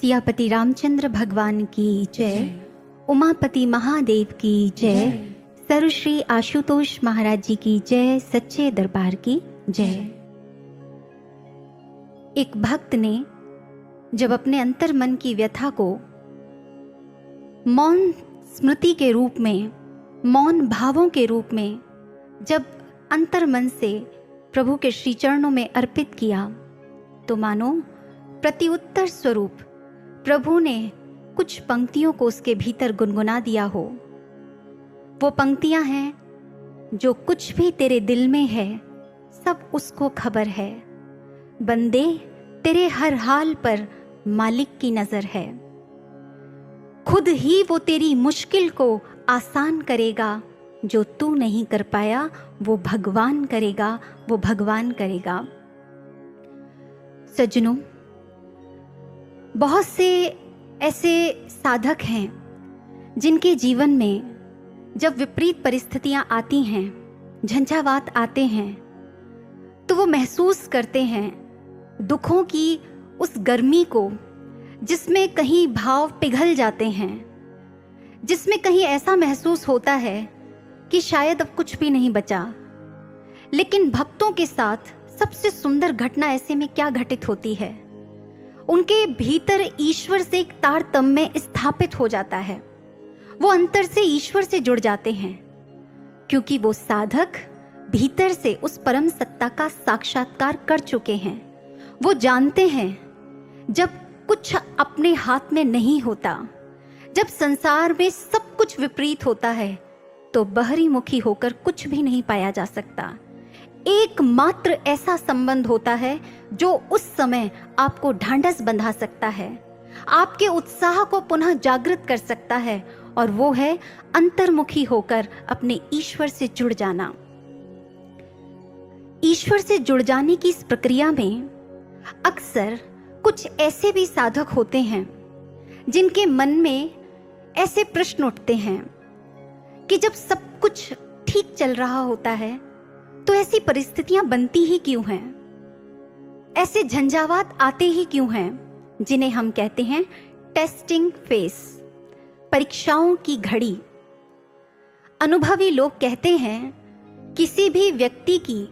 सियापति रामचंद्र भगवान की जय, उमापति महादेव की जय, सर्वश्री आशुतोष महाराज जी की जय, सच्चे दरबार की जय। एक भक्त ने जब अपने अंतर मन की व्यथा को मौन स्मृति के रूप में, मौन भावों के रूप में जब अंतर मन से प्रभु के श्री चरणों में अर्पित किया, तो मानो प्रत्युत्तर स्वरूप प्रभु ने कुछ पंक्तियों को उसके भीतर गुनगुना दिया हो। वो पंक्तियां हैं, जो कुछ भी तेरे दिल में है सब उसको खबर है, बंदे तेरे हर हाल पर मालिक की नजर है, खुद ही वो तेरी मुश्किल को आसान करेगा, जो तू नहीं कर पाया वो भगवान करेगा, वो भगवान करेगा। सज्जनों, बहुत से ऐसे साधक हैं जिनके जीवन में जब विपरीत परिस्थितियां आती हैं, झंझावात आते हैं, तो वो महसूस करते हैं दुखों की उस गर्मी को, जिसमें कहीं भाव पिघल जाते हैं, जिसमें कहीं ऐसा महसूस होता है कि शायद अब कुछ भी नहीं बचा। लेकिन भक्तों के साथ सबसे सुंदर घटना ऐसे में क्या घटित होती है, उनके भीतर ईश्वर से एक तारतम्य स्थापित हो जाता है। वो अंतर से ईश्वर से जुड़ जाते हैं, क्योंकि वो साधक भीतर से उस परम सत्ता का साक्षात्कार कर चुके हैं। वो जानते हैं जब कुछ अपने हाथ में नहीं होता, जब संसार में सब कुछ विपरीत होता है, तो बहरी मुखी होकर कुछ भी नहीं पाया जा सकता। एकमात्र ऐसा संबंध होता है जो उस समय आपको ढांढस बंधा सकता है, आपके उत्साह को पुनः जागृत कर सकता है, और वो है अंतर्मुखी होकर अपने ईश्वर से जुड़ जाना। ईश्वर से जुड़ जाने की इस प्रक्रिया में अक्सर कुछ ऐसे भी साधक होते हैं जिनके मन में ऐसे प्रश्न उठते हैं कि जब सब कुछ ठीक चल रहा होता है तो ऐसी परिस्थितियां बनती ही क्यों हैं, ऐसे झंझावात आते ही क्यों हैं, जिन्हें हम कहते हैं टेस्टिंग फेस, परीक्षाओं की घड़ी। अनुभवी लोग कहते हैं किसी भी व्यक्ति की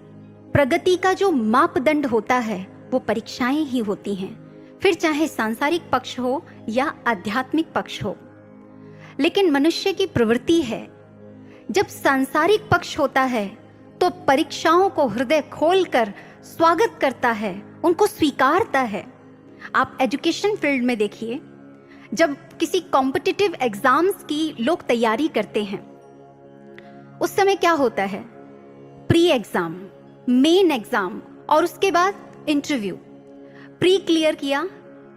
प्रगति का जो मापदंड होता है वो परीक्षाएं ही होती हैं, फिर चाहे सांसारिक पक्ष हो या आध्यात्मिक पक्ष हो। लेकिन मनुष्य की प्रवृत्ति है, जब सांसारिक पक्ष होता है तो परीक्षाओं को हृदय खोलकर स्वागत करता है, उनको स्वीकारता है। आप एजुकेशन फील्ड में देखिए, जब किसी कॉम्पिटिटिव एग्जाम्स की लोग तैयारी करते हैं, उस समय क्या होता है, प्री एग्जाम, मेन एग्जाम और उसके बाद इंटरव्यू। प्री क्लियर किया,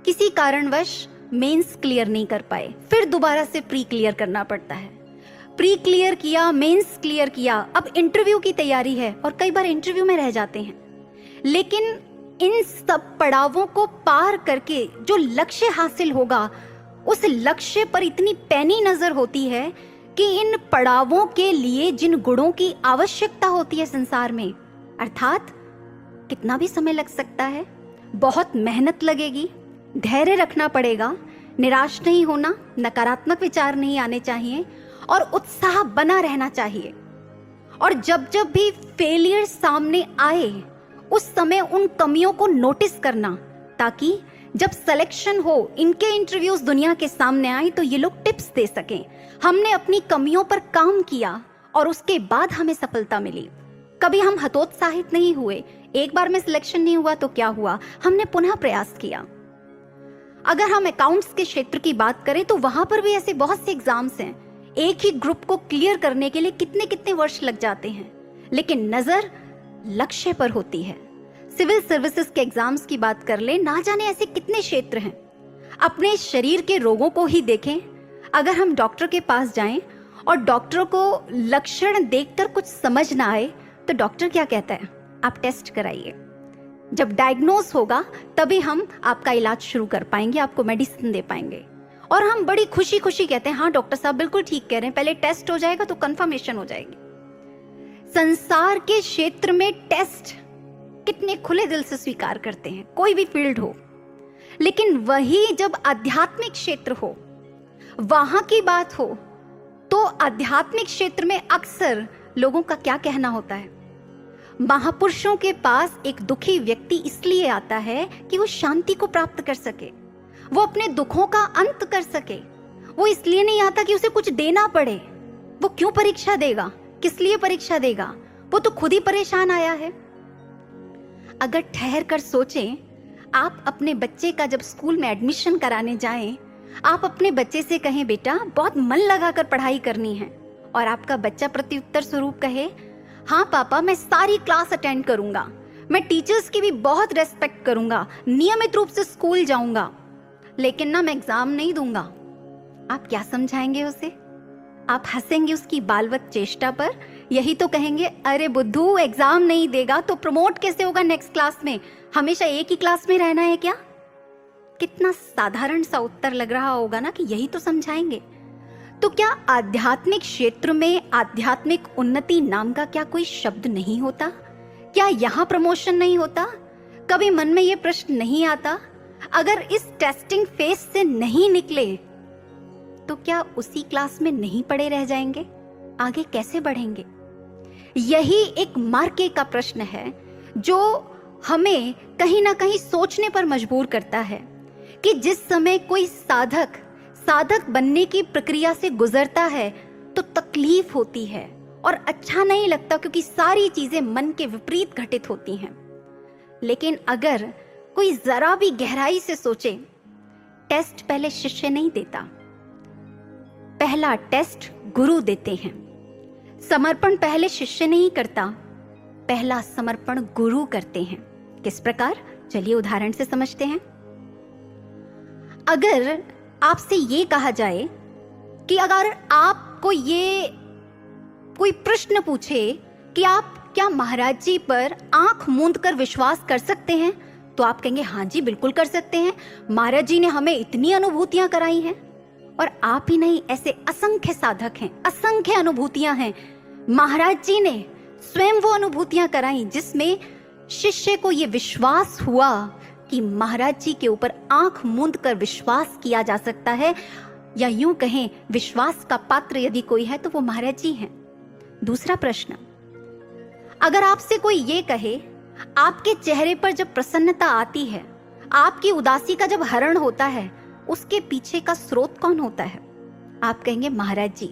किसी कारणवश मेंस क्लियर नहीं कर पाए, फिर दोबारा से प्री क्लियर करना पड़ता है। प्री क्लियर किया, मेंस क्लियर किया, अब इंटरव्यू की तैयारी है और कई बार इंटरव्यू में रह जाते हैं। लेकिन इन सब पड़ावों को पार करके जो लक्ष्य हासिल होगा, उस लक्ष्य पर इतनी पैनी नजर होती है कि इन पड़ावों के लिए जिन गुणों की आवश्यकता होती है संसार में, अर्थात कितना भी समय लग सकता है, बहुत मेहनत लगेगी, धैर्य रखना पड़ेगा, निराश नहीं होना, नकारात्मक विचार नहीं आने चाहिए और उत्साह बना रहना चाहिए। और जब जब भी फेलियर सामने आए, उस समय उन कमियों को नोटिस करना, ताकि जब सिलेक्शन हो, इनके इंटरव्यूज दुनिया के सामने आए, तो ये लोग टिप्स दे सकें, हमने अपनी कमियों पर काम किया और उसके बाद हमें सफलता मिली। कभी हम हतोत्साहित नहीं हुए, एक बार में सिलेक्शन नहीं हुआ तो क्या हुआ, हमने पुनः प्रयास किया। अगर हम अकाउंट्स के क्षेत्र की बात करें तो वहां पर भी ऐसे बहुत से एग्जाम्स हैं, एक ही ग्रुप को क्लियर करने के लिए कितने कितने वर्ष लग जाते हैं, लेकिन नजर लक्ष्य पर होती है। सिविल सर्विसेज के एग्जाम्स की बात कर ले, ना जाने ऐसे कितने क्षेत्र हैं। अपने शरीर के रोगों को ही देखें, अगर हम डॉक्टर के पास जाएं और डॉक्टर को लक्षण देखकर कुछ समझ ना आए, तो डॉक्टर क्या कहता है, आप टेस्ट कराइए। जब डायग्नोज होगा तभी हम आपका इलाज शुरू कर पाएंगे, आपको मेडिसिन दे पाएंगे। और हम बड़ी खुशी खुशी कहते हैं, हाँ डॉक्टर साहब बिल्कुल ठीक कह रहे हैं, पहले टेस्ट हो जाएगा तो कंफर्मेशन हो जाएगी। संसार के क्षेत्र में टेस्ट कितने खुले दिल से स्वीकार करते हैं, कोई भी फील्ड हो। लेकिन वही जब आध्यात्मिक क्षेत्र हो, वहां की बात हो, तो आध्यात्मिक क्षेत्र में अक्सर लोगों का क्या कहना होता है? महापुरुषों के पास एक दुखी व्यक्ति इसलिए आता है कि वो शांति को प्राप्त कर सके, वो अपने दुखों का अंत कर सके। वो इसलिए नहीं आता कि उसे कुछ देना पड़े। वो क्यों परीक्षा देगा? किस लिए परीक्षा देगा? वो तो खुद ही परेशान आया है। अगर ठहर कर सोचें, आप अपने बच्चे का जब स्कूल में एडमिशन कराने जाएं, आप अपने बच्चे से कहें बेटा बहुत मन लगाकर पढ़ाई करनी है, और आपका बच्चा प्रत्युत्तर स्वरूप कहे हाँ पापा मैं सारी क्लास अटेंड करूंगा, मैं टीचर्स की भी बहुत रेस्पेक्ट करूंगा, नियमित रूप से स्कूल जाऊंगा, लेकिन ना मैं एग्जाम नहीं दूंगा। आप क्या समझाएंगे उसे? आप हंसेंगे उसकी बालवत चेष्टा पर? यही तो कहेंगे अरे बुद्धू एग्जाम नहीं देगा तो प्रमोट कैसे होगा नेक्स्ट क्लास में? हमेशा एक ही क्लास में रहना है क्या? कितना साधारण सा उत्तर लग रहा होगा ना कि यही तो समझाएंगे। तो क्या आध्यात्मिक क्षेत्र में आध्यात्मिक उन्नति नाम का क्या कोई शब्द नहीं होता? क्या यहाँ प्रमोशन नहीं होता? कभी मन में ये प्रश्न नहीं आता, अगर इस टेस्टिंग फेज से नहीं निकले तो क्या उसी क्लास में नहीं पड़े रह जाएंगे? आगे कैसे बढ़ेंगे? यही एक मार्के का प्रश्न है जो हमें कहीं ना कहीं सोचने पर मजबूर करता है कि जिस समय कोई साधक बनने की प्रक्रिया से गुजरता है तो तकलीफ होती है और अच्छा नहीं लगता, क्योंकि सारी चीजें मन के विपरीत घटित होती हैं। लेकिन अगर कोई जरा भी गहराई से सोचे, टेस्ट पहले शिष्य नहीं देता, पहला टेस्ट गुरु देते हैं। समर्पण पहले शिष्य नहीं करता, पहला समर्पण गुरु करते हैं। किस प्रकार? चलिए उदाहरण से समझते हैं। अगर आपसे ये कहा जाए कि अगर आपको ये कोई प्रश्न पूछे कि आप क्या महाराज जी पर आंख मूंद कर विश्वास कर सकते हैं, तो आप कहेंगे हाँ जी बिल्कुल कर सकते हैं, महाराज जी ने हमें इतनी अनुभूतियां कराई हैं। और आप ही नहीं, ऐसे असंख्य साधक हैं, असंख्य अनुभूतियां हैं। महाराज जी ने स्वयं वो अनुभूतियां कराई जिसमें शिष्य को ये विश्वास हुआ कि महाराज जी के ऊपर आंख मूंद कर विश्वास किया जा सकता है, या यूं कहें विश्वास का पात्र यदि कोई है तो वो महाराज जी हैं। दूसरा प्रश्न, अगर आपसे कोई ये कहे आपके चेहरे पर जब प्रसन्नता आती है, आपकी उदासी का जब हरण होता है, उसके पीछे का स्रोत कौन होता है? आप कहेंगे महाराज जी,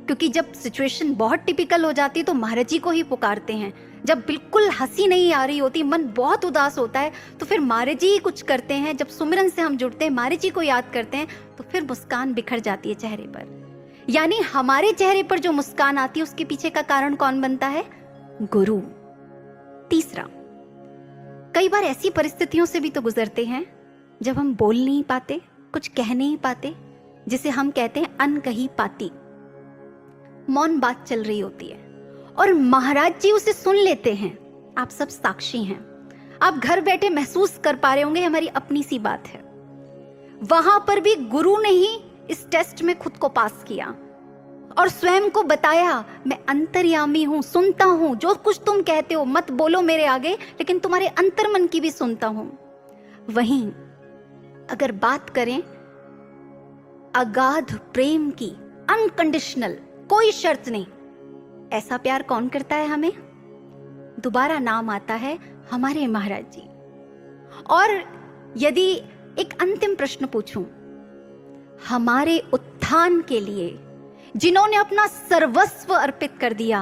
क्योंकि जब सिचुएशन बहुत टिपिकल हो जाती है तो महाराज जी को ही पुकारते हैं। जब बिल्कुल हंसी नहीं आ रही होती, मन बहुत उदास होता है, तो फिर महाराज जी ही कुछ करते हैं। जब सुमिरन से हम जुड़ते हैं, महाराज जी को याद करते हैं, तो फिर मुस्कान बिखर जाती है चेहरे पर। यानी हमारे चेहरे पर जो मुस्कान आती है उसके पीछे का कारण कौन बनता है? गुरु। तीसरा, कई बार ऐसी परिस्थितियों से भी तो गुजरते हैं जब हम बोल नहीं पाते, कुछ कह नहीं पाते, जिसे हम कहते हैं अनकही पाती। मौन बात चल रही होती है और महाराज जी उसे सुन लेते हैं। आप सब साक्षी हैं, आप घर बैठे महसूस कर पा रहे होंगे, हमारी अपनी सी बात है। वहां पर भी गुरु ने ही इस टेस्ट में खुद को पास किया और स्वयं को बताया मैं अंतर्यामी हूं, सुनता हूं, जो कुछ तुम कहते हो मत बोलो मेरे आगे, लेकिन तुम्हारे अंतर्मन की भी सुनता हूं। वहीं अगर बात करें अगाध प्रेम की, अनकंडीशनल, कोई शर्त नहीं, ऐसा प्यार कौन करता है हमें? दोबारा नाम आता है हमारे महाराज जी। और यदि एक अंतिम प्रश्न पूछूं, हमारे उत्थान के लिए जिन्होंने अपना सर्वस्व अर्पित कर दिया,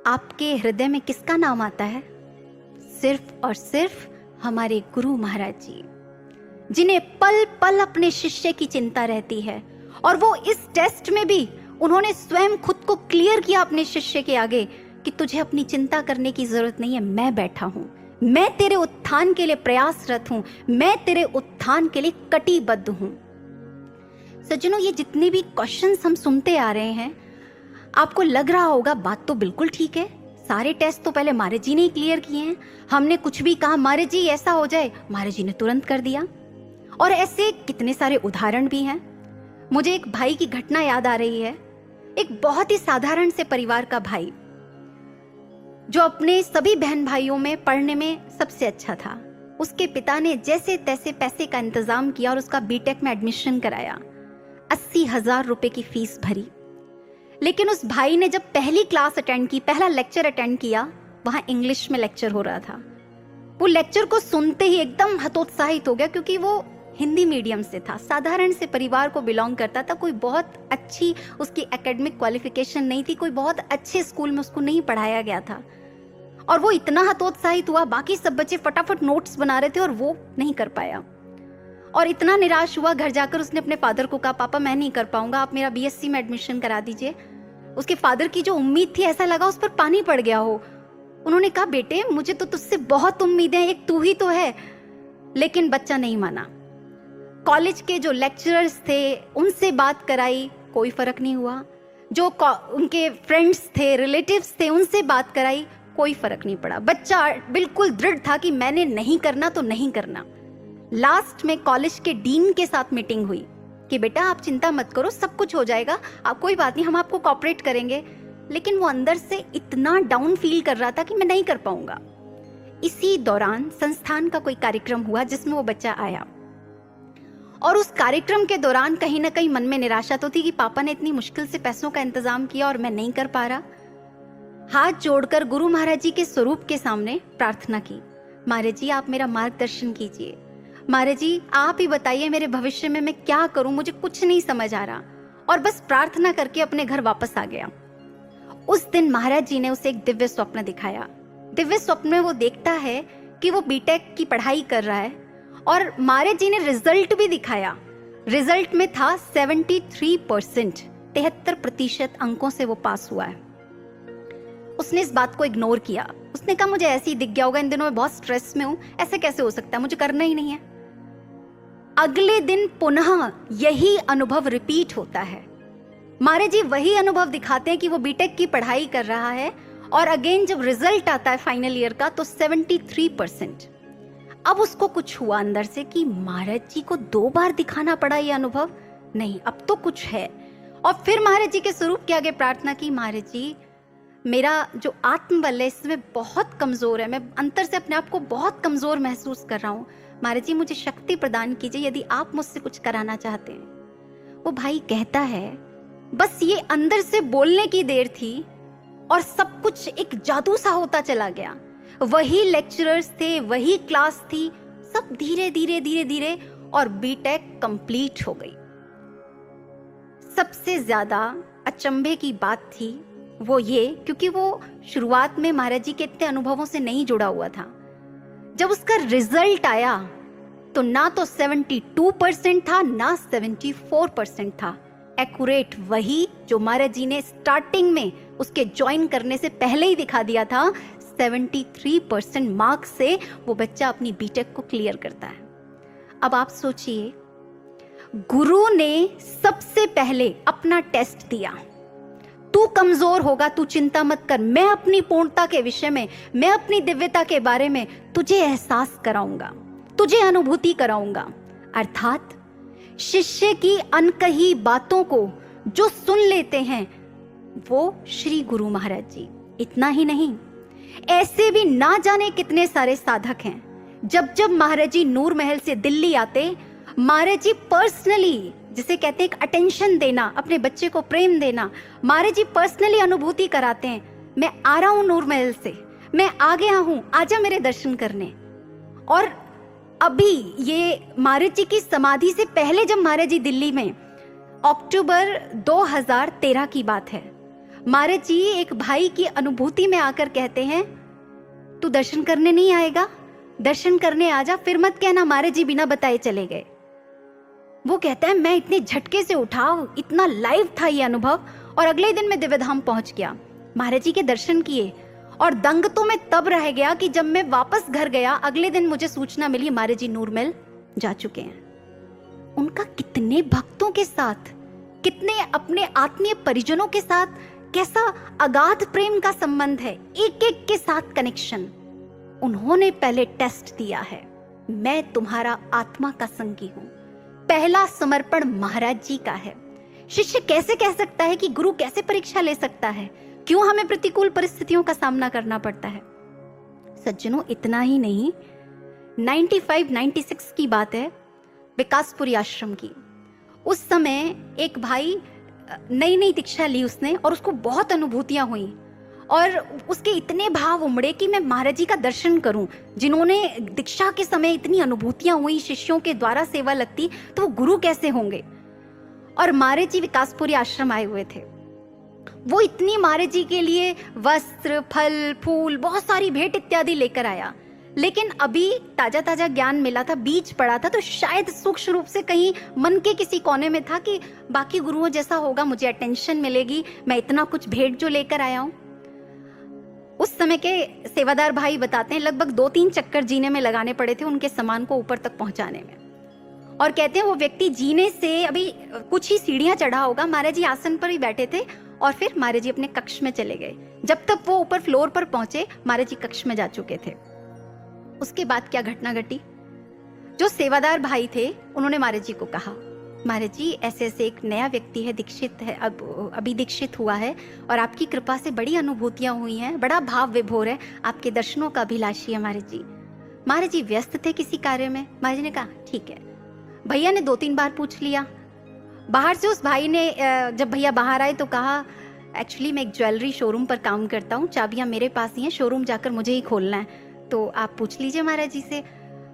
आपके हृदय में किसका नाम आता है? सिर्फ और सिर्फ हमारे गुरु महाराज जी, जिन्हें पल पल अपने शिष्य की चिंता रहती है। और वो इस टेस्ट में भी उन्होंने स्वयं खुद को क्लियर किया अपने शिष्य के आगे कि तुझे अपनी चिंता करने की जरूरत नहीं है, मैं बैठा हूं, मैं तेरे उत्थान के लिए प्रयासरत हूं, मैं तेरे उत्थान के लिए कटिबद्ध हूं। सज्जनों, ये जितने भी क्वेश्चंस हम सुनते आ रहे हैं, आपको लग रहा होगा बात तो बिल्कुल ठीक है, सारे टेस्ट तो पहले महाराज जी ने ही क्लियर किए हैं, हमने कुछ भी कहा महाराज जी ऐसा हो जाए, महाराज जी ने तुरंत कर दिया। और ऐसे कितने सारे उदाहरण भी हैं। मुझे एक भाई की घटना याद आ रही है, एक बहुत ही साधारण से परिवार का भाई जो अपने सभी बहन भाइयों में पढ़ने में सबसे अच्छा था, उसके पिता ने जैसे तैसे पैसे का इंतजाम किया और उसका बीटेक में एडमिशन कराया। 80,000 रुपए की फीस भरी। लेकिन उस भाई ने जब पहली क्लास अटेंड की, पहला लेक्चर अटेंड किया, वहां इंग्लिश में लेक्चर हो रहा था। वो लेक्चर को सुनते ही एकदम हतोत्साहित हो गया, क्योंकि वो हिंदी मीडियम से था, साधारण से परिवार को बिलोंग करता था, कोई बहुत अच्छी उसकी एकेडमिक क्वालिफिकेशन नहीं थी, कोई बहुत अच्छे स्कूल में उसको नहीं पढ़ाया गया था। और वो इतना हतोत्साहित हुआ, बाकी सब बच्चे फटाफट नोट्स बना रहे थे और वो नहीं कर पाया। और इतना निराश हुआ, घर जाकर उसने अपने फादर को कहा, पापा मैं नहीं कर पाऊंगा, आप मेरा बीएससी में एडमिशन करा दीजिए। उसके फादर की जो उम्मीद थी, ऐसा लगा उस पर पानी पड़ गया हो। उन्होंने कहा, बेटे मुझे तो तुझसे बहुत उम्मीदें हैं, एक तू ही तो है। लेकिन बच्चा नहीं माना। कॉलेज के जो लेक्चरर्स थे उनसे बात कराई, कोई फर्क नहीं हुआ। जो उनके फ्रेंड्स थे, रिलेटिव्स थे, उनसे बात कराई, कोई फर्क नहीं पड़ा। बच्चा बिल्कुल दृढ़ था कि मैंने नहीं करना तो नहीं करना। लास्ट में कॉलेज के डीन के साथ मीटिंग हुई कि बेटा आप चिंता मत करो, सब कुछ हो जाएगा, आप कोई बात नहीं, हम आपको कोऑपरेट करेंगे। लेकिन वो अंदर से इतना डाउन फील कर रहा था कि मैं नहीं कर पाऊंगा। इसी दौरान संस्थान का कोई कार्यक्रम हुआ जिसमें वो बच्चा आया, और उस कार्यक्रम के दौरान कहीं ना कहीं मन में निराशा तो थी कि पापा ने इतनी मुश्किल से पैसों का इंतजाम किया और मैं नहीं कर पा रहा। हाथ जोड़कर गुरु महाराज जी के स्वरूप के सामने प्रार्थना की, महाराज जी आप मेरा मार्गदर्शन कीजिए, महाराज जी आप ही बताइए मेरे भविष्य में मैं क्या करूं, मुझे कुछ नहीं समझ आ रहा। और बस प्रार्थना करके अपने घर वापस आ गया। उस दिन महाराज जी ने उसे एक दिव्य स्वप्न दिखाया। दिव्य स्वप्न में वो देखता है कि वो बीटेक की पढ़ाई कर रहा है, और महाराज जी ने रिजल्ट भी दिखाया। रिजल्ट में था 73%, 73% अंकों से वो पास हुआ है। उसने इस बात को इग्नोर किया। उसने कहा मुझे ऐसे ही दिख गया होगा, इन दिनों में बहुत स्ट्रेस में हूं, ऐसे कैसे हो सकता है, मुझे करना ही नहीं है। अगले दिन पुनः यही अनुभव रिपीट होता है। महाराज जी वही अनुभव दिखाते हैं कि वो बीटेक की पढ़ाई कर रहा है, और अगेन जब रिजल्ट आता है फाइनल ईयर का तो 73%। अब उसको कुछ हुआ अंदर से कि महाराज जी को 2 बार दिखाना पड़ा ये अनुभव, नहीं अब तो कुछ है। और फिर महाराज जी के स्वरूप के आगे प्रार्थना की, महाराज जी मेरा जो आत्मबल है इसमें बहुत कमजोर है, मैं अंतर से अपने आप को बहुत कमजोर महसूस कर रहा हूँ, महाराज जी मुझे शक्ति प्रदान कीजिए यदि आप मुझसे कुछ कराना चाहते हैं। वो भाई कहता है बस ये अंदर से बोलने की देर थी और सब कुछ एक जादू सा होता चला गया। वही लेक्चरर्स थे, वही क्लास थी, सब धीरे धीरे धीरे धीरे और बीटेक कंप्लीट हो गई। सबसे ज्यादा अचंभे की बात थी वो ये, क्योंकि वो शुरुआत में महाराज जी के इतने अनुभवों से नहीं जुड़ा हुआ था। जब उसका रिजल्ट आया तो ना तो 72% था ना 74% था, एक्यूरेट वही जो महाराज जी ने स्टार्टिंग में उसके ज्वाइन करने से पहले ही दिखा दिया था। 73% मार्क्स से वो बच्चा अपनी बीटेक को क्लियर करता है। अब आप सोचिए, गुरु ने सबसे पहले अपना टेस्ट दिया, तू कमजोर होगा, तू चिंता मत कर, मैं अपनी पूर्णता के विषय में, मैं अपनी दिव्यता के बारे में तुझे एहसास कराऊंगा, तुझे अनुभूति कराऊंगा। अर्थात शिष्य की अनकही बातों को जो सुन लेते हैं वो श्री गुरु महाराज जी। इतना ही नहीं, ऐसे भी ना जाने कितने सारे साधक हैं। जब जब महाराज जी नूर महल से दिल्ली आते, महाराज जी पर्सनली, जिसे कहते हैं एक अटेंशन देना, अपने बच्चे को प्रेम देना, महाराज जी पर्सनली अनुभूति कराते हैं, मैं आ रहा हूं नूर महल से, मैं आ गया हूं, आजा मेरे दर्शन करने। और अभी ये महाराज जी की समाधि से पहले जब महाराज जी दिल्ली में, अक्टूबर 2013 की बात है, महाराज जी एक भाई की अनुभूति में आकर कहते हैं तू दर्शन करने नहीं आएगा, दर्शन करने आजा, फिर मत कहना महाराज जी बिना बताए चले गए। वो कहता है मैं इतने झटके से उठा, इतना लाइव था ये अनुभव, और अगले दिन मैं दिव्यधाम पहुंच गया, महाराज जी के दर्शन किए, और दंग तो मैं तब रह गया कि जब मैं वापस घर गया, अगले दिन मुझे सूचना मिली महाराज जी नूरमहल जा चुके हैं। उनका कितने भक्तों के साथ, कितने अपने आत्मीय परिजनों के साथ कैसा अगाध प्रेम का संबंध है, एक एक के साथ कनेक्शन। उन्होंने पहले टेस्ट दिया है, मैं तुम्हारा आत्मा का संगी हूं। पहला समर्पण महाराज जी का है। शिष्य कैसे कह सकता है कि गुरु कैसे परीक्षा ले सकता है, क्यों हमें प्रतिकूल परिस्थितियों का सामना करना पड़ता है। सज्जनों, इतना ही नहीं, 95-96 की बात है, विकासपुरी आश्रम की। उस समय एक भाई नई नई दीक्षा ली उसने और उसको बहुत अनुभूतियां हुई और उसके इतने भाव उमड़े कि मैं महाराज जी का दर्शन करूं। जिन्होंने दीक्षा के समय इतनी अनुभूतियां हुई, शिष्यों के द्वारा सेवा लगती, तो वो गुरु कैसे होंगे। और महाराज जी विकासपुरी आश्रम आए हुए थे। वो इतनी महाराज जी के लिए वस्त्र, फल, फूल, बहुत सारी भेंट इत्यादि लेकर आया। लेकिन अभी ताजा ताजा ज्ञान मिला था, बीज पड़ा था, तो शायद सूक्ष्म रूप से कहीं मन के किसी कोने में था कि बाकी गुरुओं जैसा होगा, मुझे अटेंशन मिलेगी, मैं इतना कुछ भेंट जो लेकर आया हूं। उस समय के सेवादार भाई बताते हैं लगभग 2-3 चक्कर जीने में लगाने पड़े थे उनके सामान को ऊपर तक पहुंचाने में। और कहते हैं वो व्यक्ति जीने से अभी कुछ ही सीढ़ियां चढ़ा होगा, महाराज जी आसन पर ही बैठे थे और फिर महाराज जी अपने कक्ष में चले गए। जब तक वो ऊपर फ्लोर पर पहुंचे, महाराज जी कक्ष में जा चुके थे। उसके बाद क्या घटना घटी, जो सेवादार भाई थे उन्होंने महाराज जी को कहा, महाराज जी ऐसे ऐसे एक नया व्यक्ति है, दीक्षित है, अभी दीक्षित हुआ है और आपकी कृपा से बड़ी अनुभूतियां हुई हैं, बड़ा भाव विभोर है, आपके दर्शनों का अभिलाषी है महाराज जी। महाराज जी व्यस्त थे किसी कार्य में। महाराज जी ने कहा ठीक है। भैया ने 2-3 बार पूछ लिया। बाहर से उस भाई ने जब भैया बाहर आए तो कहा, एक्चुअली मैं एक ज्वेलरी शोरूम पर काम करता हूँ, चाबियाँ मेरे पास ही हैं, शोरूम जाकर मुझे ही खोलना है, तो आप पूछ लीजिए महाराज जी से,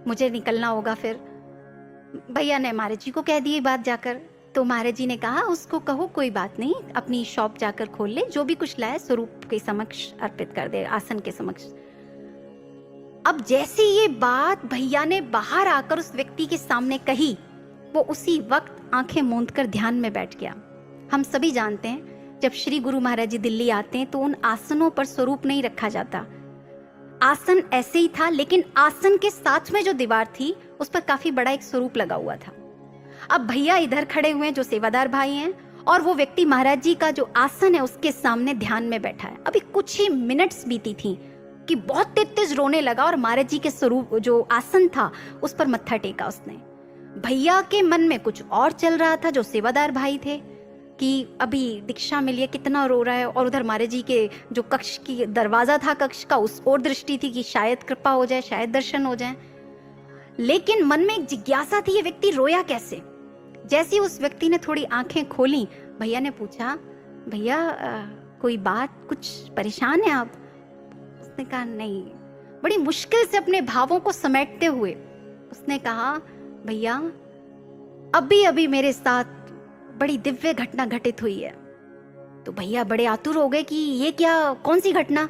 मुझे निकलना होगा। फिर भैया ने महाराज जी को कह दी बात जाकर। तो महाराज जी ने कहा उसको कहो कोई बात नहीं, अपनी शॉप जाकर खोल ले, जो भी कुछ लाए स्वरूप के समक्ष अर्पित कर दे, आसन के समक्ष। अब जैसे ये बात भैया ने बाहर आकर उस व्यक्ति के सामने कही, वो उसी वक्त आंखें मूंद कर ध्यान में बैठ गया। हम सभी जानते हैं जब श्री गुरु महाराज जी दिल्ली आते हैं तो उन आसनों पर स्वरूप नहीं रखा जाता। आसन ऐसे ही था, लेकिन आसन के साथ में जो दीवार थी उस पर काफी बड़ा एक स्वरूप लगा हुआ था। अब भैया इधर खड़े हुए हैं जो सेवादार भाई हैं, और वो व्यक्ति महाराज जी का जो आसन है उसके सामने ध्यान में बैठा है। अभी कुछ ही मिनट्स बीती थी कि बहुत तेज रोने लगा और महाराज जी के स्वरूप जो आसन था उस पर मत्था टेका उसने। भैया के मन में कुछ और चल रहा था, जो सेवादार भाई थे, कि अभी दीक्षा मिली है, कितना रो रहा है, और उधर महाराज जी के जो कक्ष की दरवाजा था कक्ष का, उस ओर दृष्टि थी कि शायद कृपा हो जाए, शायद दर्शन हो जाए। लेकिन मन में एक जिज्ञासा थी, ये व्यक्ति रोया कैसे। जैसे उस व्यक्ति ने थोड़ी आंखें खोली, भैया ने पूछा, भैया कोई बात, कुछ परेशान है आप? उसने कहा नहीं। बड़ी मुश्किल से अपने भावों को समेटते हुए उसने कहा, भैया अभी अभी मेरे साथ बड़ी दिव्य घटना घटित हुई है। तो भैया बड़े आतुर हो गए कि ये क्या, कौन सी घटना।